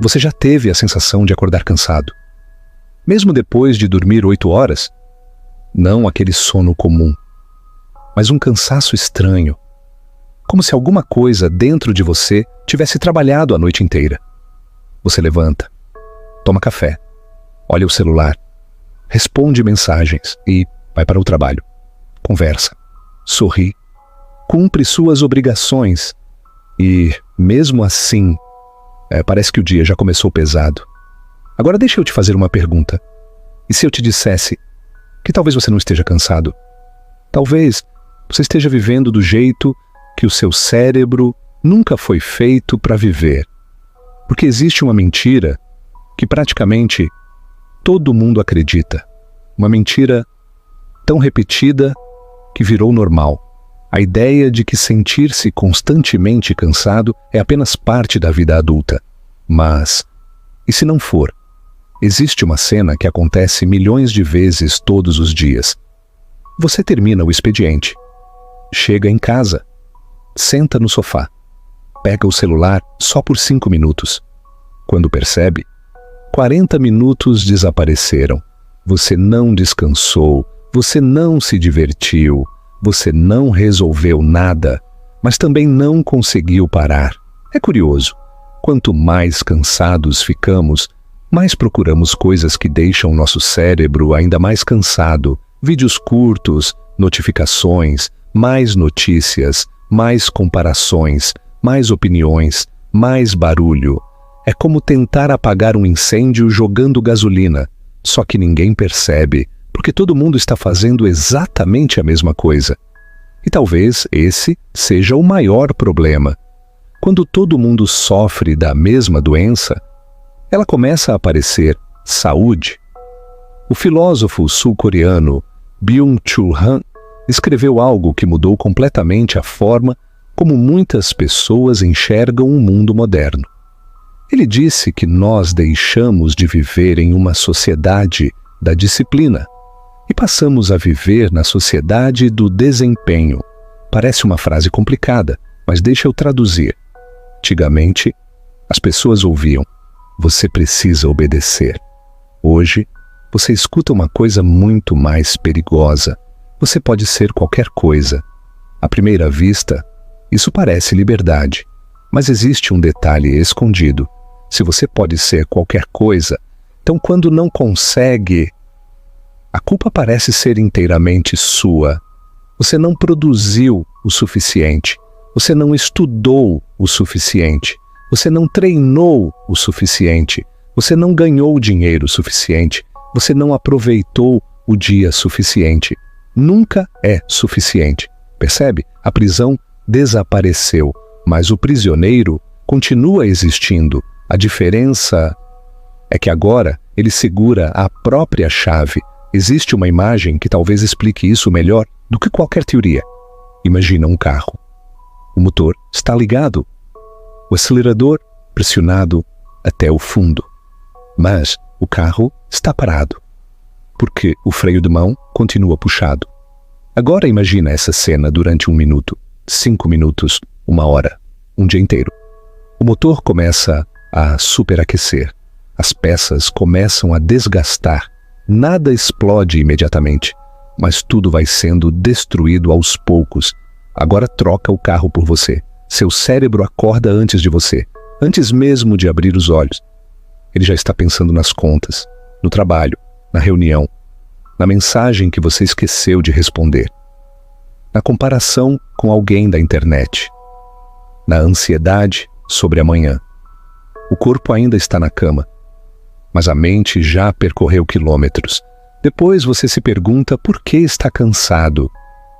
Você já teve a sensação de acordar cansado? Mesmo depois de dormir 8 horas? Não aquele sono comum, mas um cansaço estranho, como se alguma coisa dentro de você tivesse trabalhado a noite inteira. Você levanta, toma café, olha o celular, responde mensagens e vai para o trabalho. Conversa, sorri, cumpre suas obrigações e, mesmo assim, parece que o dia já começou pesado. Agora deixa eu te fazer uma pergunta. E se eu te dissesse que talvez você não esteja cansado? Talvez você esteja vivendo do jeito que o seu cérebro nunca foi feito para viver. Porque existe uma mentira que praticamente todo mundo acredita. Uma mentira tão repetida que virou normal. A ideia de que sentir-se constantemente cansado é apenas parte da vida adulta. Mas, e se não for? Existe uma cena que acontece milhões de vezes todos os dias. Você termina o expediente, chega em casa, senta no sofá, pega o celular só por 5 minutos. Quando percebe, 40 minutos desapareceram. Você não descansou, você não se divertiu, você não resolveu nada, mas também não conseguiu parar. É curioso, quanto mais cansados ficamos, mais procuramos coisas que deixam nosso cérebro ainda mais cansado. Vídeos curtos, notificações, mais notícias, mais comparações, mais opiniões, mais barulho. É como tentar apagar um incêndio jogando gasolina, só que ninguém percebe, porque todo mundo está fazendo exatamente a mesma coisa. E talvez esse seja o maior problema. Quando todo mundo sofre da mesma doença, ela começa a aparecer saúde. O filósofo sul-coreano Byung-Chul Han escreveu algo que mudou completamente a forma como muitas pessoas enxergam o mundo moderno. Ele disse que nós deixamos de viver em uma sociedade da disciplina e passamos a viver na sociedade do desempenho. Parece uma frase complicada, mas deixa eu traduzir. Antigamente, as pessoas ouviam: você precisa obedecer. Hoje, você escuta uma coisa muito mais perigosa. Você pode ser qualquer coisa. À primeira vista, isso parece liberdade, mas existe um detalhe escondido. Se você pode ser qualquer coisa, então quando não consegue, a culpa parece ser inteiramente sua. Você não produziu o suficiente. Você não estudou o suficiente. Você não treinou o suficiente. Você não ganhou dinheiro suficiente. Você não aproveitou o dia suficiente. Nunca é suficiente. Percebe? A prisão desapareceu, mas o prisioneiro continua existindo. A diferença é que agora ele segura a própria chave. Existe uma imagem que talvez explique isso melhor do que qualquer teoria. Imagina um carro. O motor está ligado, o acelerador pressionado até o fundo, mas o carro está parado, porque o freio de mão continua puxado. Agora imagina essa cena durante 1 minuto, 5 minutos, 1 hora, um dia inteiro. O motor começa a superaquecer, as peças começam a desgastar, nada explode imediatamente, mas tudo vai sendo destruído aos poucos. Agora troca o carro por você. Seu cérebro acorda antes de você, antes mesmo de abrir os olhos. Ele já está pensando nas contas, no trabalho, na reunião, na mensagem que você esqueceu de responder, na comparação com alguém da internet, na ansiedade sobre amanhã. O corpo ainda está na cama, mas a mente já percorreu quilômetros. Depois você se pergunta por que está cansado.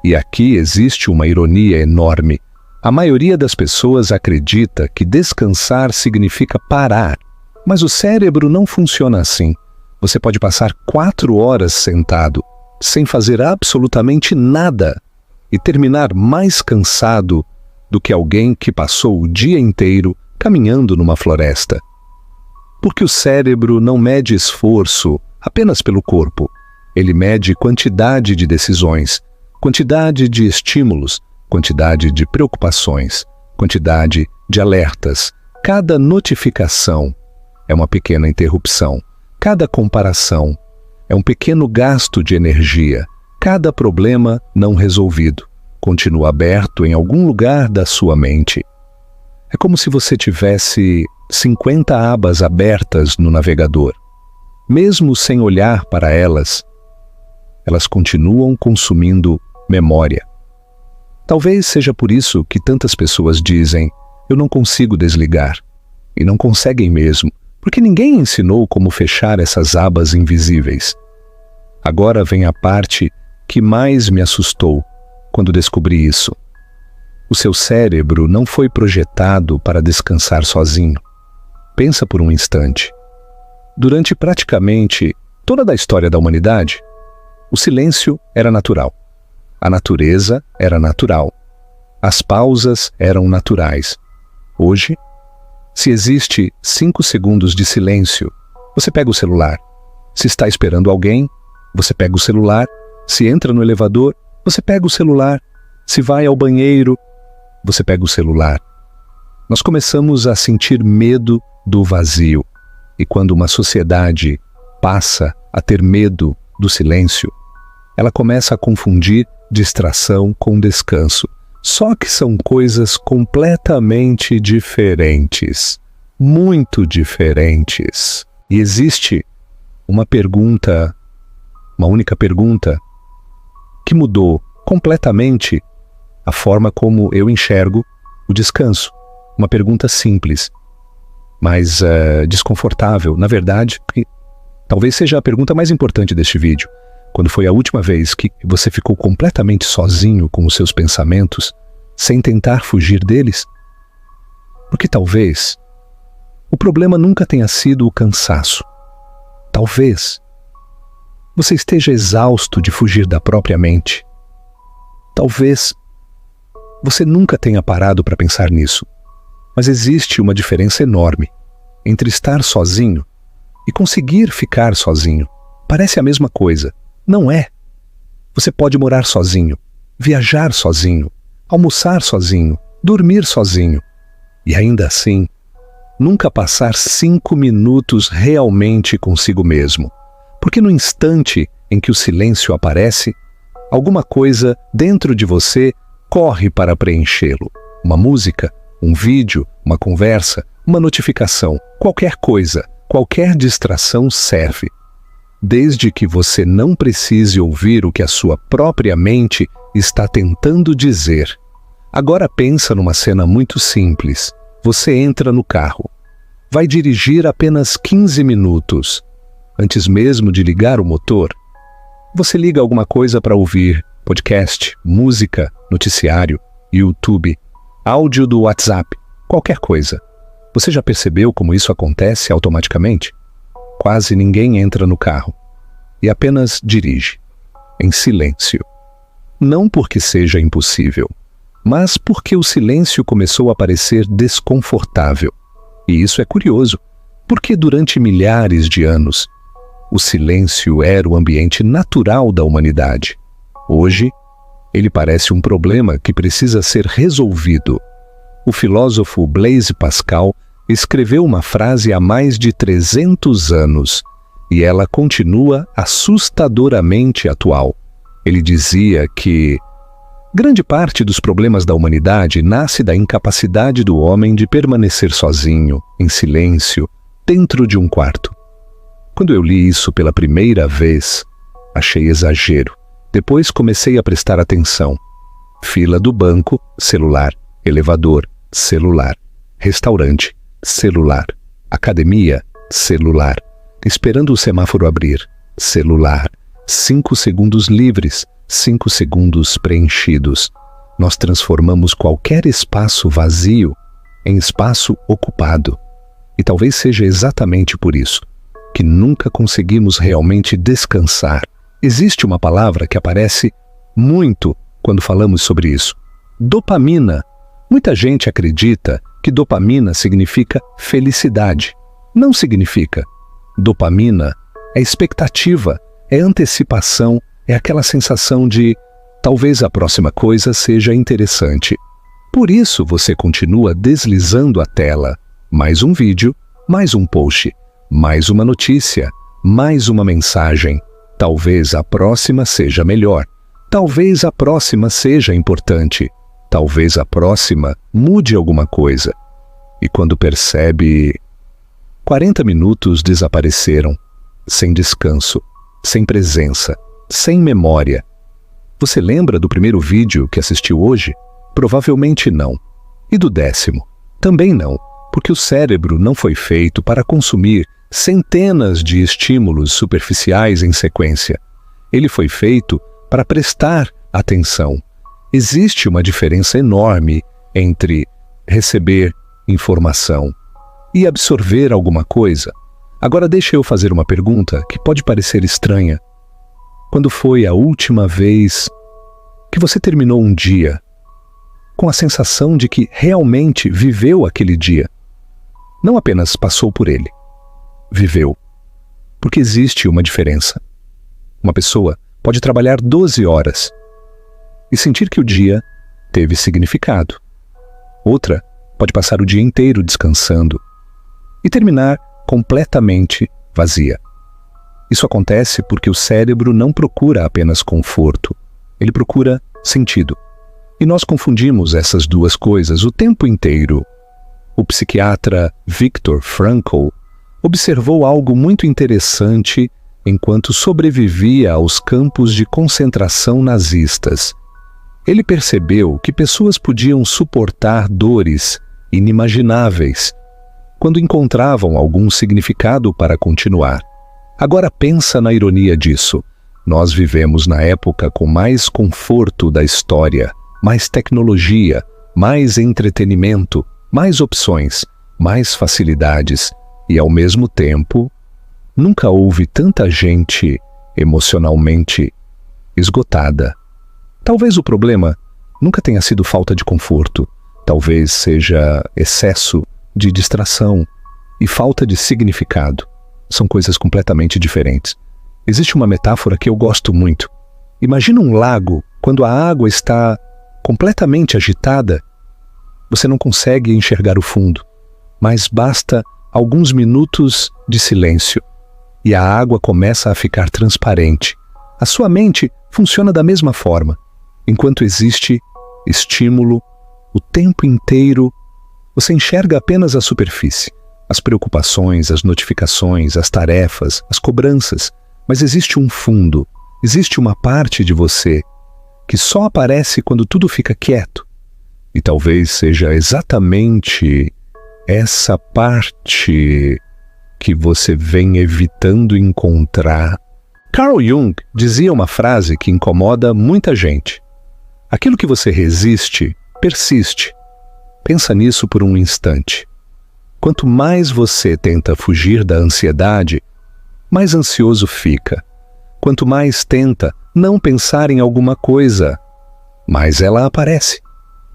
E aqui existe uma ironia enorme. A maioria das pessoas acredita que descansar significa parar, mas o cérebro não funciona assim. Você pode passar 4 horas sentado, sem fazer absolutamente nada, e terminar mais cansado do que alguém que passou o dia inteiro caminhando numa floresta. Porque o cérebro não mede esforço apenas pelo corpo. Ele mede quantidade de decisões, quantidade de estímulos, quantidade de preocupações, quantidade de alertas. Cada notificação, é uma pequena interrupção. Cada comparação é um pequeno gasto de energia. Cada problema não resolvido continua aberto em algum lugar da sua mente. É como se você tivesse 50 abas abertas no navegador. Mesmo sem olhar para elas, elas continuam consumindo memória. Talvez seja por isso que tantas pessoas dizem: eu não consigo desligar. E não conseguem mesmo, porque ninguém ensinou como fechar essas abas invisíveis. Agora vem a parte que mais me assustou quando descobri isso. O seu cérebro não foi projetado para descansar sozinho. Pensa por um instante. Durante praticamente toda a história da humanidade, o silêncio era natural. A natureza era natural. As pausas eram naturais. Hoje, se existe 5 segundos de silêncio, você pega o celular. Se está esperando alguém, você pega o celular. Se entra no elevador, você pega o celular. Se vai ao banheiro, você pega o celular. Nós começamos a sentir medo do vazio. E quando uma sociedade passa a ter medo do silêncio, ela começa a confundir distração com descanso. Só que são coisas completamente diferentes. Muito diferentes. E existe uma pergunta, uma única pergunta, que mudou completamente a forma como eu enxergo o descanso. Uma pergunta simples, mas desconfortável. Na verdade, talvez seja a pergunta mais importante deste vídeo. Quando foi a última vez que você ficou completamente sozinho com os seus pensamentos, sem tentar fugir deles? Porque talvez o problema nunca tenha sido o cansaço. Talvez você esteja exausto de fugir da própria mente. Talvez você nunca tenha parado para pensar nisso. Mas existe uma diferença enorme entre estar sozinho e conseguir ficar sozinho. Parece a mesma coisa. Não é. Você pode morar sozinho, viajar sozinho, almoçar sozinho, dormir sozinho. E ainda assim, nunca passar 5 minutos realmente consigo mesmo. Porque no instante em que o silêncio aparece, alguma coisa dentro de você corre para preenchê-lo. Uma música, um vídeo, uma conversa, uma notificação, qualquer coisa, qualquer distração serve. Desde que você não precise ouvir o que a sua própria mente está tentando dizer. Agora pensa numa cena muito simples. Você entra no carro. Vai dirigir apenas 15 minutos. Antes mesmo de ligar o motor, você liga alguma coisa para ouvir: podcast, música, noticiário, YouTube, áudio do WhatsApp, qualquer coisa. Você já percebeu como isso acontece automaticamente? Quase ninguém entra no carro e apenas dirige, em silêncio. Não porque seja impossível, mas porque o silêncio começou a parecer desconfortável. E isso é curioso, porque durante milhares de anos, o silêncio era o ambiente natural da humanidade. Hoje, ele parece um problema que precisa ser resolvido. O filósofo Blaise Pascal escreveu uma frase há mais de 300 anos, e ela continua assustadoramente atual. Ele dizia que grande parte dos problemas da humanidade nasce da incapacidade do homem de permanecer sozinho, em silêncio, dentro de um quarto. Quando eu li isso pela primeira vez, achei exagero. Depois comecei a prestar atenção. Fila do banco, celular. Elevador, celular. Restaurante, celular. Academia, celular. Esperando o semáforo abrir, celular. 5 segundos livres, 5 segundos preenchidos. Nós transformamos qualquer espaço vazio em espaço ocupado. E talvez seja exatamente por isso que nunca conseguimos realmente descansar. Existe uma palavra que aparece muito quando falamos sobre isso: dopamina. Muita gente acredita que dopamina significa felicidade. Não significa. Dopamina é expectativa, é antecipação, é aquela sensação de talvez a próxima coisa seja interessante. Por isso você continua deslizando a tela. Mais um vídeo, mais um post, mais uma notícia, mais uma mensagem. Talvez a próxima seja melhor. Talvez a próxima seja importante. Talvez a próxima mude alguma coisa. E quando percebe, 40 minutos desapareceram, sem descanso, sem presença, sem memória. Você lembra do primeiro vídeo que assistiu hoje? Provavelmente não. E do 10º? Também não, porque o cérebro não foi feito para consumir centenas de estímulos superficiais em sequência. Ele foi feito para prestar atenção. Existe uma diferença enorme entre receber informação e absorver alguma coisa. Agora deixa eu fazer uma pergunta que pode parecer estranha. Quando foi a última vez que você terminou um dia com a sensação de que realmente viveu aquele dia? Não apenas passou por ele. Viveu. Porque existe uma diferença. Uma pessoa pode trabalhar 12 horas e sentir que o dia teve significado. Outra pode passar o dia inteiro descansando e terminar completamente vazia. Isso acontece porque o cérebro não procura apenas conforto, ele procura sentido. E nós confundimos essas duas coisas o tempo inteiro. O psiquiatra Viktor Frankl observou algo muito interessante enquanto sobrevivia aos campos de concentração nazistas. Ele percebeu que pessoas podiam suportar dores inimagináveis quando encontravam algum significado para continuar. Agora pensa na ironia disso. Nós vivemos na época com mais conforto da história, mais tecnologia, mais entretenimento, mais opções, mais facilidades e, ao mesmo tempo, nunca houve tanta gente emocionalmente esgotada. Talvez o problema nunca tenha sido falta de conforto, talvez seja excesso de distração e falta de significado. São coisas completamente diferentes. Existe uma metáfora que eu gosto muito. Imagina um lago quando a água está completamente agitada. Você não consegue enxergar o fundo, mas basta alguns minutos de silêncio e a água começa a ficar transparente. A sua mente funciona da mesma forma. Enquanto existe estímulo, o tempo inteiro, você enxerga apenas a superfície, as preocupações, as notificações, as tarefas, as cobranças, mas existe um fundo, existe uma parte de você que só aparece quando tudo fica quieto. E talvez seja exatamente essa parte que você vem evitando encontrar. Carl Jung dizia uma frase que incomoda muita gente. Aquilo que você resiste, persiste. Pensa nisso por um instante. Quanto mais você tenta fugir da ansiedade, mais ansioso fica. Quanto mais tenta não pensar em alguma coisa, mais ela aparece.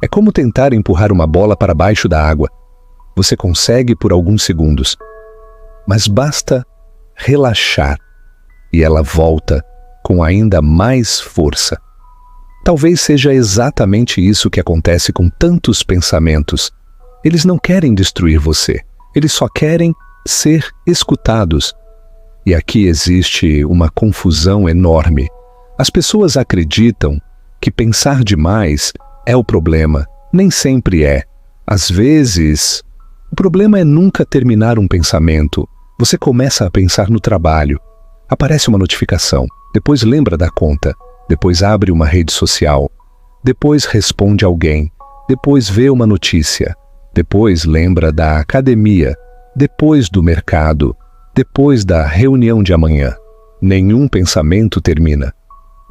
É como tentar empurrar uma bola para baixo da água. Você consegue por alguns segundos, mas basta relaxar e ela volta com ainda mais força. Talvez seja exatamente isso que acontece com tantos pensamentos. Eles não querem destruir você, eles só querem ser escutados. E aqui existe uma confusão enorme. As pessoas acreditam que pensar demais é o problema. Nem sempre é. Às vezes, o problema é nunca terminar um pensamento. Você começa a pensar no trabalho. Aparece uma notificação, depois lembra da conta, depois abre uma rede social, depois responde alguém, depois vê uma notícia, depois lembra da academia, depois do mercado, depois da reunião de amanhã. Nenhum pensamento termina.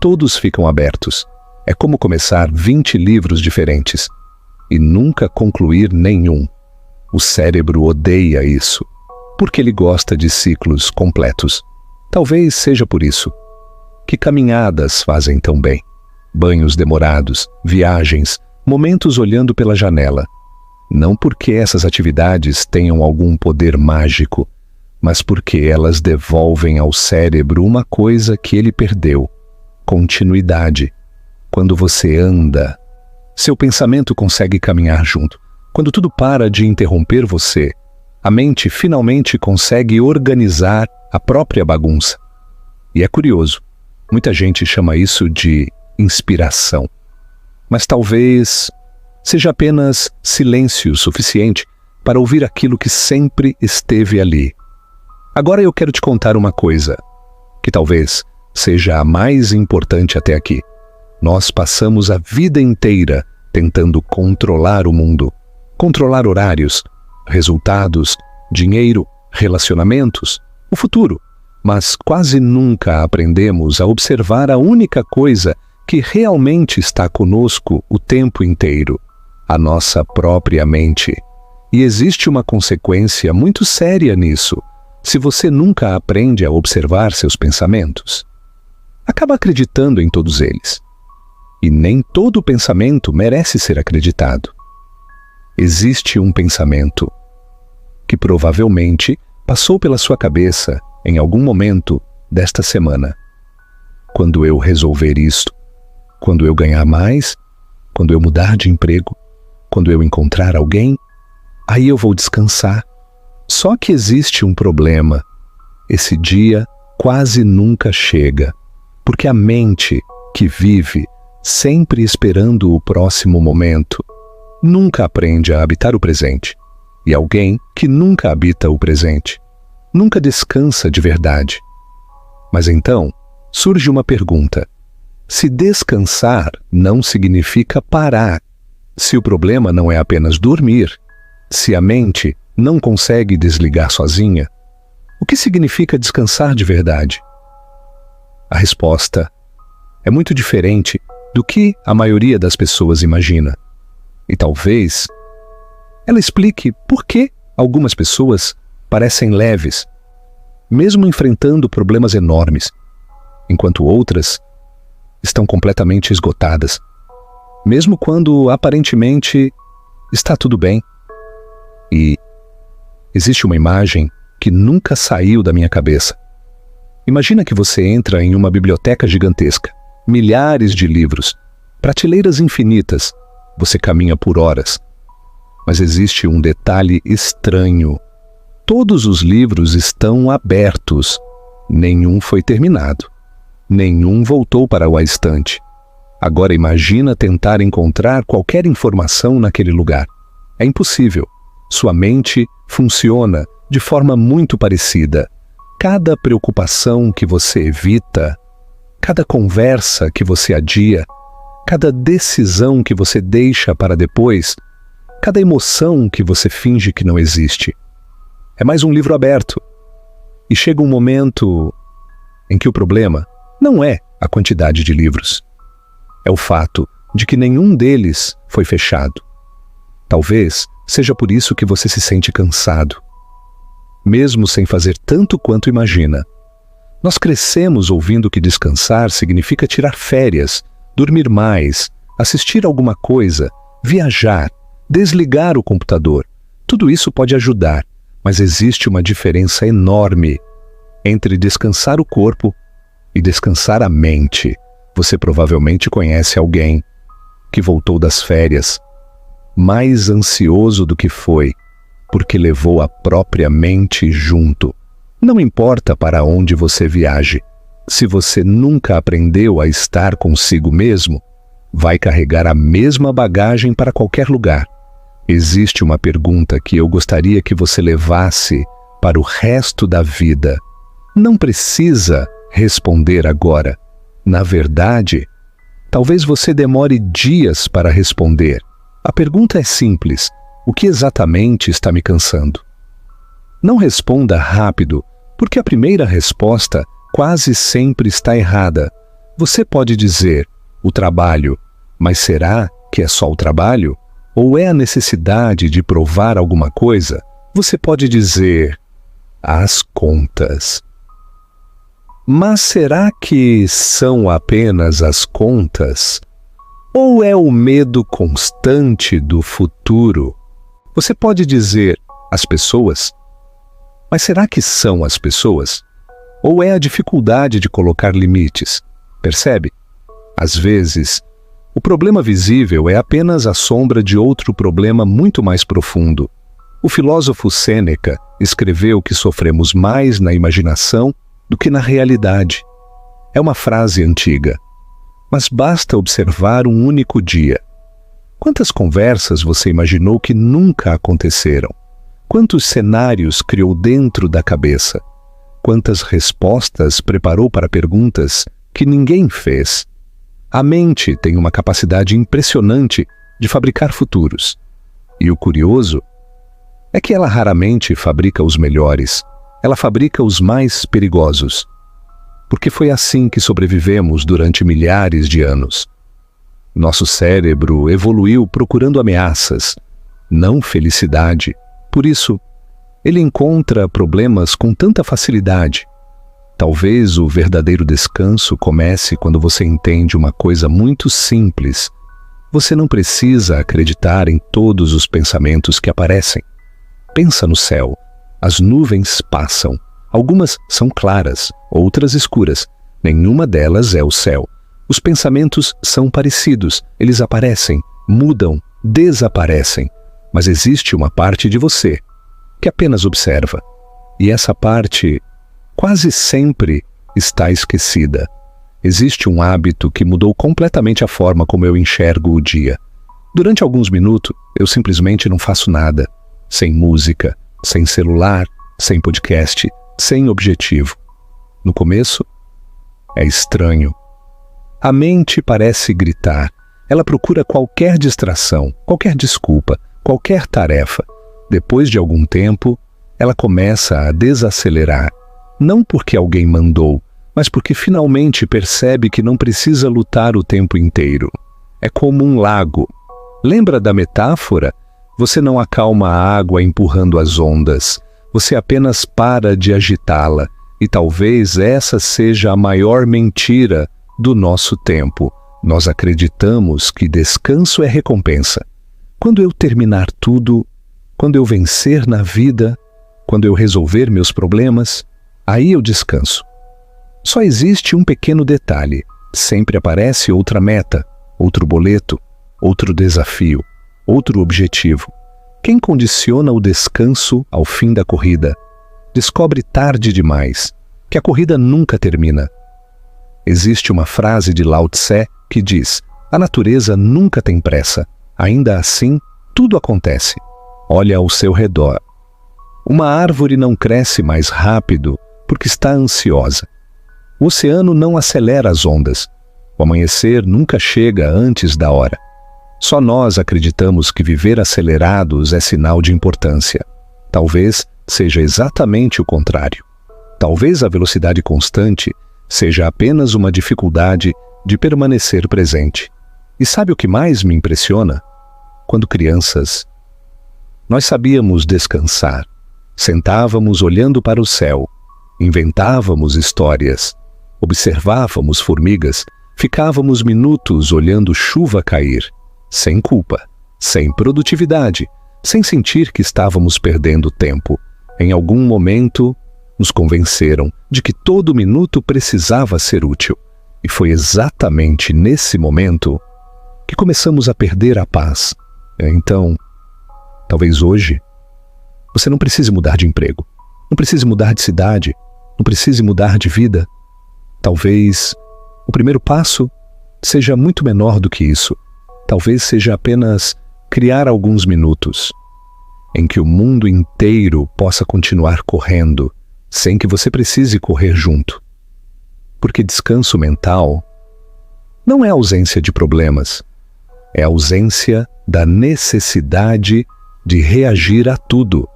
Todos ficam abertos. É como começar 20 livros diferentes e nunca concluir nenhum. O cérebro odeia isso, porque ele gosta de ciclos completos. Talvez seja por isso que caminhadas fazem tão bem. Banhos demorados, viagens, momentos olhando pela janela. Não porque essas atividades tenham algum poder mágico, mas porque elas devolvem ao cérebro uma coisa que ele perdeu: continuidade. Quando você anda, seu pensamento consegue caminhar junto. Quando tudo para de interromper você, a mente finalmente consegue organizar a própria bagunça. E é curioso, muita gente chama isso de inspiração. Mas talvez seja apenas silêncio suficiente para ouvir aquilo que sempre esteve ali. Agora eu quero te contar uma coisa, que talvez seja a mais importante até aqui. Nós passamos a vida inteira tentando controlar o mundo, controlar horários, resultados, dinheiro, relacionamentos, o futuro, mas quase nunca aprendemos a observar a única coisa que realmente está conosco o tempo inteiro, a nossa própria mente. E existe uma consequência muito séria nisso, se você nunca aprende a observar seus pensamentos. Acaba acreditando em todos eles. E nem todo pensamento merece ser acreditado. Existe um pensamento que provavelmente passou pela sua cabeça em algum momento desta semana. Quando eu resolver isto, quando eu ganhar mais, quando eu mudar de emprego, quando eu encontrar alguém, aí eu vou descansar. Só que existe um problema. Esse dia quase nunca chega, porque a mente que vive sempre esperando o próximo momento nunca aprende a habitar o presente. E alguém que nunca habita o presente nunca descansa de verdade. Mas então surge uma pergunta. Se descansar não significa parar, se o problema não é apenas dormir, se a mente não consegue desligar sozinha, o que significa descansar de verdade? A resposta é muito diferente do que a maioria das pessoas imagina. E talvez ela explique por que algumas pessoas parecem leves, mesmo enfrentando problemas enormes, enquanto outras estão completamente esgotadas, mesmo quando aparentemente está tudo bem. E existe uma imagem que nunca saiu da minha cabeça. Imagina que você entra em uma biblioteca gigantesca, milhares de livros, prateleiras infinitas, você caminha por horas. Mas existe um detalhe estranho. Todos os livros estão abertos. Nenhum foi terminado. Nenhum voltou para a estante. Agora imagina tentar encontrar qualquer informação naquele lugar. É impossível. Sua mente funciona de forma muito parecida. Cada preocupação que você evita, cada conversa que você adia, cada decisão que você deixa para depois, cada emoção que você finge que não existe. É mais um livro aberto. E chega um momento em que o problema não é a quantidade de livros. É o fato de que nenhum deles foi fechado. Talvez seja por isso que você se sente cansado, mesmo sem fazer tanto quanto imagina. Nós crescemos ouvindo que descansar significa tirar férias, dormir mais, assistir alguma coisa, viajar, desligar o computador. Tudo isso pode ajudar, mas existe uma diferença enorme entre descansar o corpo e descansar a mente. Você provavelmente conhece alguém que voltou das férias mais ansioso do que foi, porque levou a própria mente junto. Não importa para onde você viaje, se você nunca aprendeu a estar consigo mesmo, vai carregar a mesma bagagem para qualquer lugar. Existe uma pergunta que eu gostaria que você levasse para o resto da vida. Não precisa responder agora. Na verdade, talvez você demore dias para responder. A pergunta é simples: o que exatamente está me cansando? Não responda rápido, porque a primeira resposta quase sempre está errada. Você pode dizer, o trabalho, mas será que é só o trabalho? Ou é a necessidade de provar alguma coisa? Você pode dizer, as contas. Mas será que são apenas as contas? Ou é o medo constante do futuro? Você pode dizer, as pessoas? Mas será que são as pessoas? Ou é a dificuldade de colocar limites? Percebe? Às vezes, o problema visível é apenas a sombra de outro problema muito mais profundo. O filósofo Sêneca escreveu que sofremos mais na imaginação do que na realidade. É uma frase antiga, mas basta observar um único dia. Quantas conversas você imaginou que nunca aconteceram? Quantos cenários criou dentro da cabeça? Quantas respostas preparou para perguntas que ninguém fez? A mente tem uma capacidade impressionante de fabricar futuros. E o curioso é que ela raramente fabrica os melhores, ela fabrica os mais perigosos. Porque foi assim que sobrevivemos durante milhares de anos. Nosso cérebro evoluiu procurando ameaças, não felicidade. Por isso, ele encontra problemas com tanta facilidade. Talvez o verdadeiro descanso comece quando você entende uma coisa muito simples. Você não precisa acreditar em todos os pensamentos que aparecem. Pensa no céu. As nuvens passam. Algumas são claras, outras escuras. Nenhuma delas é o céu. Os pensamentos são parecidos. Eles aparecem, mudam, desaparecem. Mas existe uma parte de você que apenas observa. E essa parte quase sempre está esquecida. Existe um hábito que mudou completamente a forma como eu enxergo o dia. Durante alguns minutos, eu simplesmente não faço nada. Sem música, sem celular, sem podcast, sem objetivo. No começo, é estranho. A mente parece gritar. Ela procura qualquer distração, qualquer desculpa, qualquer tarefa. Depois de algum tempo, ela começa a desacelerar. Não porque alguém mandou, mas porque finalmente percebe que não precisa lutar o tempo inteiro. É como um lago. Lembra da metáfora? Você não acalma a água empurrando as ondas. Você apenas para de agitá-la. E talvez essa seja a maior mentira do nosso tempo. Nós acreditamos que descanso é recompensa. Quando eu terminar tudo, quando eu vencer na vida, quando eu resolver meus problemas, aí eu descanso. Só existe um pequeno detalhe. Sempre aparece outra meta, outro boleto, outro desafio, outro objetivo. Quem condiciona o descanso ao fim da corrida descobre tarde demais que a corrida nunca termina. Existe uma frase de Lao Tse que diz: a natureza nunca tem pressa. Ainda assim, tudo acontece. Olha ao seu redor. Uma árvore não cresce mais rápido porque está ansiosa. O oceano não acelera as ondas. O amanhecer nunca chega antes da hora. Só nós acreditamos que viver acelerados é sinal de importância. Talvez seja exatamente o contrário. Talvez a velocidade constante seja apenas uma dificuldade de permanecer presente. E sabe o que mais me impressiona? Quando crianças, nós sabíamos descansar. Sentávamos olhando para o céu, inventávamos histórias, observávamos formigas, ficávamos minutos olhando chuva cair, sem culpa, sem produtividade, sem sentir que estávamos perdendo tempo. Em algum momento, nos convenceram de que todo minuto precisava ser útil. E foi exatamente nesse momento que começamos a perder a paz. Então, talvez hoje, você não precise mudar de emprego, não precise mudar de cidade, não precise mudar de vida. Talvez o primeiro passo seja muito menor do que isso. Talvez seja apenas criar alguns minutos em que o mundo inteiro possa continuar correndo, sem que você precise correr junto. Porque descanso mental não é ausência de problemas, é ausência da necessidade de reagir a tudo.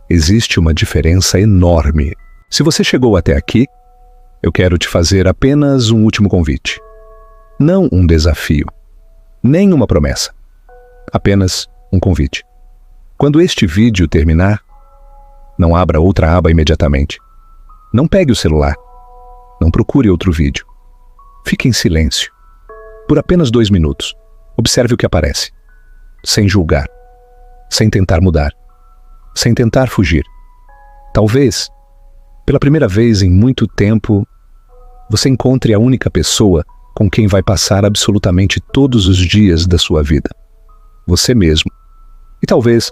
Existe uma diferença enorme. Se você chegou até aqui, eu quero te fazer apenas um último convite. Não um desafio, nem uma promessa. Apenas um convite. Quando este vídeo terminar, não abra outra aba imediatamente. Não pegue o celular. Não procure outro vídeo. Fique em silêncio. Por apenas 2 minutos. Observe o que aparece. Sem julgar. Sem tentar mudar. Sem tentar fugir. Talvez, pela primeira vez em muito tempo, você encontre a única pessoa com quem vai passar absolutamente todos os dias da sua vida. Você mesmo. E talvez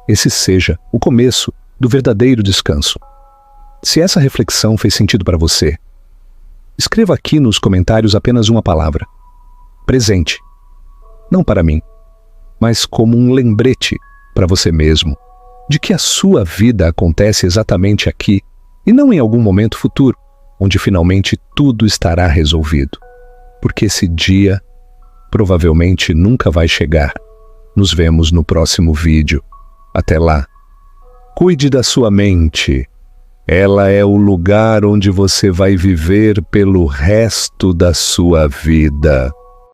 esse seja o começo do verdadeiro descanso. Se essa reflexão fez sentido para você, escreva aqui nos comentários apenas uma palavra: presente. Não para mim, mas como um lembrete para você mesmo de que a sua vida acontece exatamente aqui e não em algum momento futuro, onde finalmente tudo estará resolvido. Porque esse dia provavelmente nunca vai chegar. Nos vemos no próximo vídeo. Até lá. Cuide da sua mente. Ela é o lugar onde você vai viver pelo resto da sua vida.